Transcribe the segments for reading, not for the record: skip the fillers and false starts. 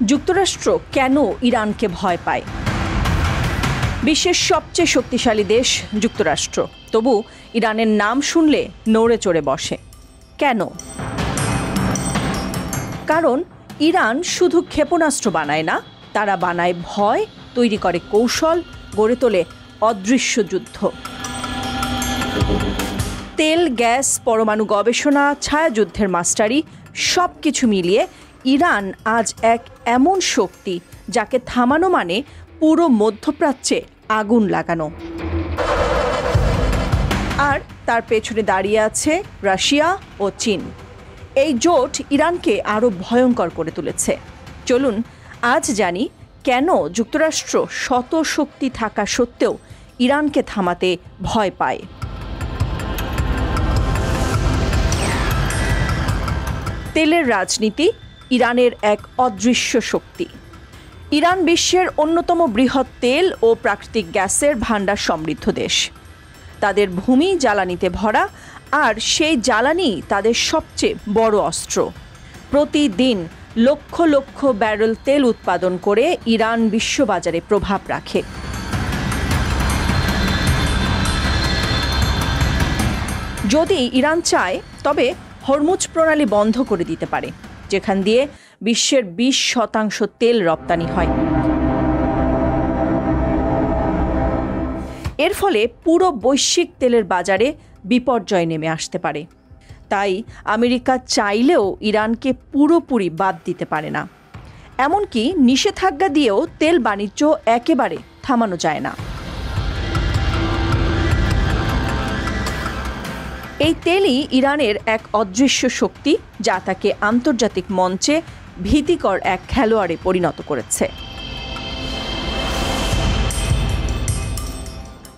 যুক্তরাষ্ট্র কেন ইরানকে ভয় পায়? বিশ্বের সবচেয়ে শক্তিশালী দেশ যুক্তরাষ্ট্র, তবু ইরানের নাম শুনলে নড়ে চড়ে বসে কেন? কারণ ইরান শুধু ক্ষেপণাস্ত্র বানায় না, তারা বানায় ভয়, তৈরি করে কৌশল, গড়ে তোলে অদৃশ্য যুদ্ধ। তেল, গ্যাস, পরমাণু গবেষণা, ছায়াযুদ্ধের মাস্টারি সবকিছু মিলিয়ে ইরান আজ এক এমন শক্তি যাকে থামানো মানে পুরো মধ্যপ্রাচ্যে আগুন লাগানো। আর তার পেছনে দাঁড়িয়ে আছে রাশিয়া ও চীন। এই জোট ইরানকে আরও ভয়ঙ্কর করে তুলেছে। চলুন আজ জানি কেন যুক্তরাষ্ট্র শত শক্তি থাকা সত্ত্বেও ইরানকে থামাতে ভয় পায়। তেলের রাজনীতি ইরানের এক অদৃশ্য শক্তি। ইরান বিশ্বের অন্যতম বৃহৎ তেল ও প্রাকৃতিক গ্যাসের ভাণ্ডার সমৃদ্ধ দেশ। তাদের ভূমি জ্বালানিতে ভরা, আর সেই জ্বালানি তাদের সবচেয়ে বড় অস্ত্র। প্রতিদিন লক্ষ লক্ষ ব্যারেল তেল উৎপাদন করে ইরান বিশ্ববাজারে প্রভাব রাখে। যদি ইরান চায় তবে হরমুজ প্রণালী বন্ধ করে দিতে পারে, যেখান দিয়ে বিশ্বের 20% তেল রপ্তানি হয়। এর ফলে পুরো বৈশ্বিক তেলের বাজারে বিপর্যয় নেমে আসতে পারে। তাই আমেরিকা চাইলেও ইরানকে পুরোপুরি বাদ দিতে পারে না। এমনকি নিষেধাজ্ঞা দিয়েও তেল বাণিজ্য একেবারে থামানো যায় না। এই তেলই ইরানের এক অদৃশ্য শক্তি, যা তাকে আন্তর্জাতিক মঞ্চে ভীতিকর এক খেলোয়াড়ে পরিণত করেছে।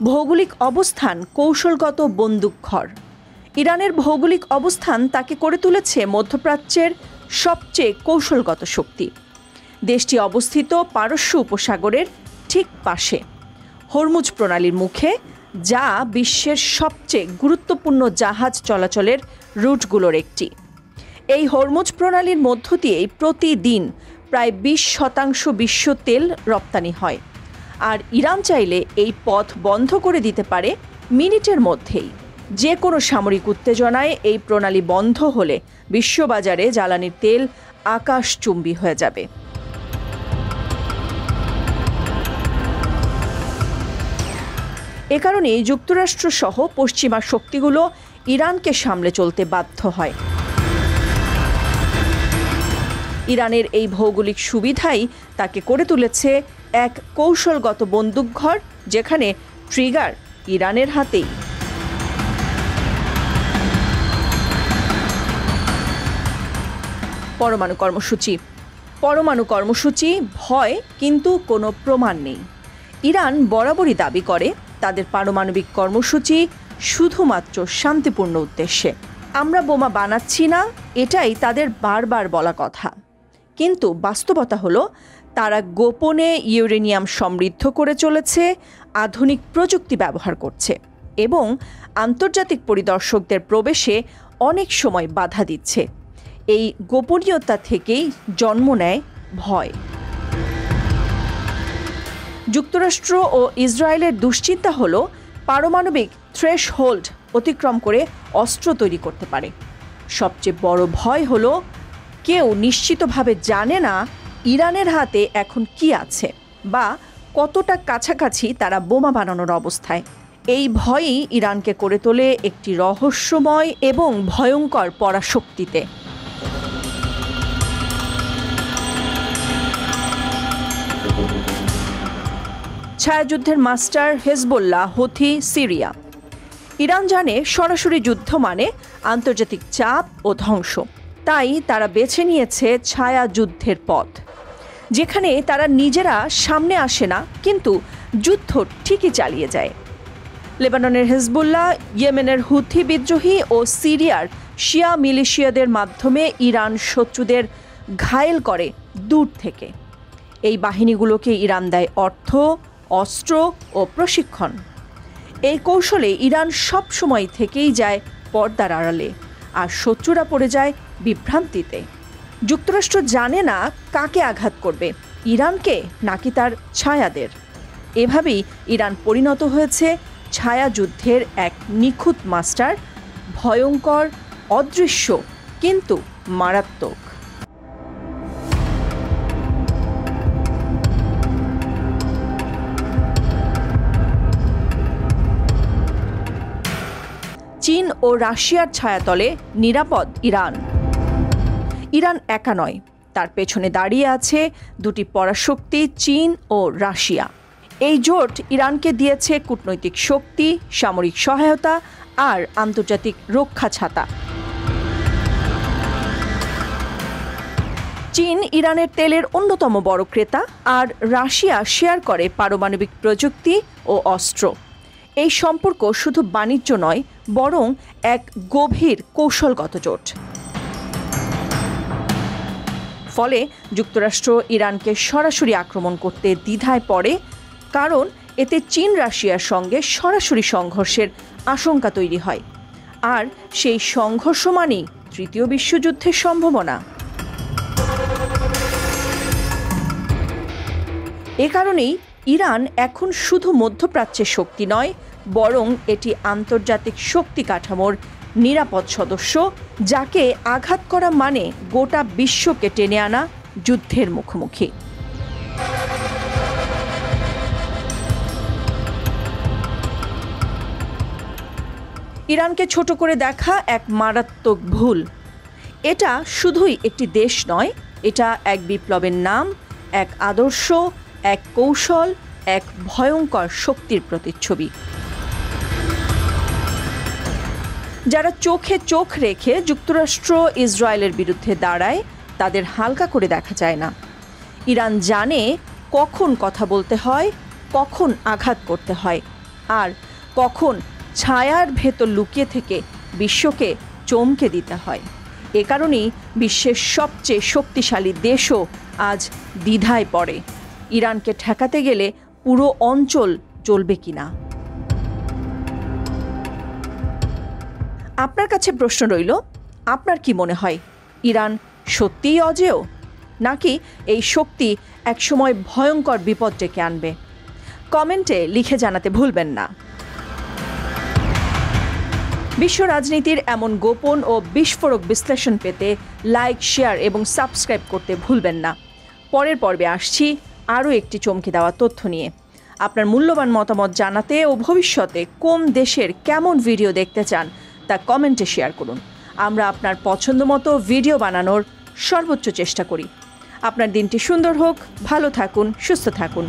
ভৌগোলিক অবস্থান কৌশলগত বন্দুকঘর। ইরানের ভৌগোলিক অবস্থান তাকে করে তুলেছে মধ্যপ্রাচ্যের সবচেয়ে কৌশলগত শক্তি। দেশটি অবস্থিত পারস্য উপসাগরের ঠিক পাশে, হরমুজ প্রণালীর মুখে, যা বিশ্বের সবচেয়ে গুরুত্বপূর্ণ জাহাজ চলাচলের রুটগুলোর একটি। এই হরমুজ প্রণালীর মধ্য দিয়েই প্রতিদিন প্রায় 20% বিশ্ব তেল রপ্তানি হয়। আর ইরান চাইলে এই পথ বন্ধ করে দিতে পারে মিনিটের মধ্যেই। যে কোনো সামরিক উত্তেজনায় এই প্রণালী বন্ধ হলে বিশ্ববাজারে জ্বালানির তেল আকাশচুম্বী হয়ে যাবে। এ কারণেই যুক্তরাষ্ট্র সহ পশ্চিমা শক্তিগুলো ইরানকে সামলে চলতে বাধ্য হয়। ইরানের এই ভৌগোলিক সুবিধাই তাকে করে তুলেছে এক কৌশলগত বন্দুকঘর, যেখানে ট্রিগার ইরানের হাতেই। পরমাণু কর্মসূচি ভয়, কিন্তু কোনো প্রমাণ নেই। ইরান বরাবরই দাবি করে তাদের পারমাণবিক কর্মসূচি শুধুমাত্র শান্তিপূর্ণ উদ্দেশ্যে। আমরা বোমা বানাচ্ছি না, এটাই তাদের বারবার বলা কথা। কিন্তু বাস্তবতা হলো তারা গোপনে ইউরেনিয়াম সমৃদ্ধ করে চলেছে, আধুনিক প্রযুক্তি ব্যবহার করছে এবং আন্তর্জাতিক পরিদর্শকদের প্রবেশে অনেক সময় বাধা দিচ্ছে। এই গোপনীয়তা থেকেই জন্ম নেয় ভয়। যুক্তরাষ্ট্র ও ইসরায়েলের দুশ্চিন্তা হলো পারমাণবিক থ্রেশহোল্ড অতিক্রম করে অস্ত্র তৈরি করতে পারে। সবচেয়ে বড় ভয় হলো কেউ নিশ্চিতভাবে জানে না ইরানের হাতে এখন কি আছে বা কতটা কাছাকাছি তারা বোমা বানানোর অবস্থায়। এই ভয়ই ইরানকে করে তোলে একটি রহস্যময় এবং ভয়ঙ্কর পরাশক্তিতে। ছায়াযুদ্ধের master Hezbollah, Houthi, Syria. Iran জানে সরাসরি যুদ্ধ মানে আন্তর্জাতিক চাপ ও ধ্বংস। তাই তারা বেছে নিয়েছে ছায়াযুদ্ধের পথ, যেখানে তারা নিজেরা সামনে আসে না, কিন্তু যুদ্ধ ঠিকই চালিয়ে যায়। লেবাননের হেজবুল্লাহ, ইয়েমেনের হুথি বিদ্রোহী ও সিরিয়ার শিয়া মিলিশিয়াদের মাধ্যমে ইরান শত্রুদের ঘায়েল করে দূর থেকে। এই বাহিনীগুলোকে ইরান দেয় অর্থ, অস্ত্র ও প্রশিক্ষণ। এই কৌশলে ইরান সব সময় থেকেই যায় পর্দার আড়ালে, আর শত্রুরা পড়ে যায় বিভ্রান্তিতে। যুক্তরাষ্ট্র জানে না কাকে আঘাত করবে, ইরানকে নাকি তার ছায়াদের। এভাবেই ইরান পরিণত হয়েছে ছায়াযুদ্ধের এক নিখুঁত মাস্টার, ভয়ঙ্কর, অদৃশ্য কিন্তু মারাত্মক। চীন ও রাশিয়ার ছায়াতলে নিরাপদ ইরান। ইরান একা নয়, তার পেছনে দাঁড়িয়ে আছে দুটি পরাশক্তি চীন ও রাশিয়া। এই জোট ইরানকে দিয়েছে কূটনৈতিক শক্তি, সামরিক সহায়তা আর আন্তর্জাতিক রক্ষা ছাতা। চীন ইরানের তেলের অন্যতম বড় ক্রেতা, আর রাশিয়া শেয়ার করে পারমাণবিক প্রযুক্তি ও অস্ত্র। এই সম্পর্ক শুধু বাণিজ্য নয়, বরং এক গভীর কৌশলগত জোট। ফলে যুক্তরাষ্ট্র ইরানকে সরাসরি আক্রমণ করতে দ্বিধায় পড়ে, কারণ এতে চীন রাশিয়ার সঙ্গে সরাসরি সংঘর্ষের আশঙ্কা তৈরি হয়, আর সেই সংঘর্ষ মানেই তৃতীয় বিশ্বযুদ্ধের সম্ভাবনা। এ কারণেই ইরান এখন শুধু মধ্যপ্রাচ্যের শক্তি নয়, বরং এটি আন্তর্জাতিক শক্তি কাঠামোর নিরাপদ সদস্য, যাকে আঘাত করা মানে গোটা বিশ্বকে টেনে আনা যুদ্ধের মুখোমুখি। ইরানকে ছোট করে দেখা এক মারাত্মক ভুল। এটা শুধুই একটি দেশ নয়, এটা এক বিপ্লবের নাম, এক আদর্শ, এক কৌশল, এক ভয়ঙ্কর শক্তির প্রতিচ্ছবি। যারা চোখে চোখ রেখে যুক্তরাষ্ট্র ইসরায়েলের বিরুদ্ধে দাঁড়ায়, তাদের হালকা করে দেখা যায় না। ইরান জানে কখন কথা বলতে হয়, কখন আঘাত করতে হয়, আর কখন ছায়ার ভেতর লুকিয়ে থেকে বিশ্বকে চমকে দিতে হয়। এ কারণেই বিশ্বের সবচেয়ে শক্তিশালী দেশও আজ দ্বিধায় পড়ে, ইরানকে ঠেকাতে গেলে পুরো অঞ্চল চলবে কিনা। আপনার কাছে প্রশ্ন রইল, আপনার কি মনে হয়, ইরান সত্যিই অজেয়, নাকি এই শক্তি একসময় ভয়ঙ্কর বিপদ ডেকে আনবে? কমেন্টে লিখে জানাতে ভুলবেন না। বিশ্ব রাজনীতির এমন গোপন ও বিস্ফোরক বিশ্লেষণ পেতে লাইক, শেয়ার এবং সাবস্ক্রাইব করতে ভুলবেন না। পরের পর্বে আসছি আরও একটি চমকে দেওয়া তথ্য নিয়ে। আপনার মূল্যবান মতামত জানাতে ও ভবিষ্যতে কোন দেশের কেমন ভিডিও দেখতে চান তা কমেন্টে শেয়ার করুন। আমরা আপনার পছন্দ মতো ভিডিও বানানোর সর্বোচ্চ চেষ্টা করি। আপনার দিনটি সুন্দর হোক, ভালো থাকুন, সুস্থ থাকুন।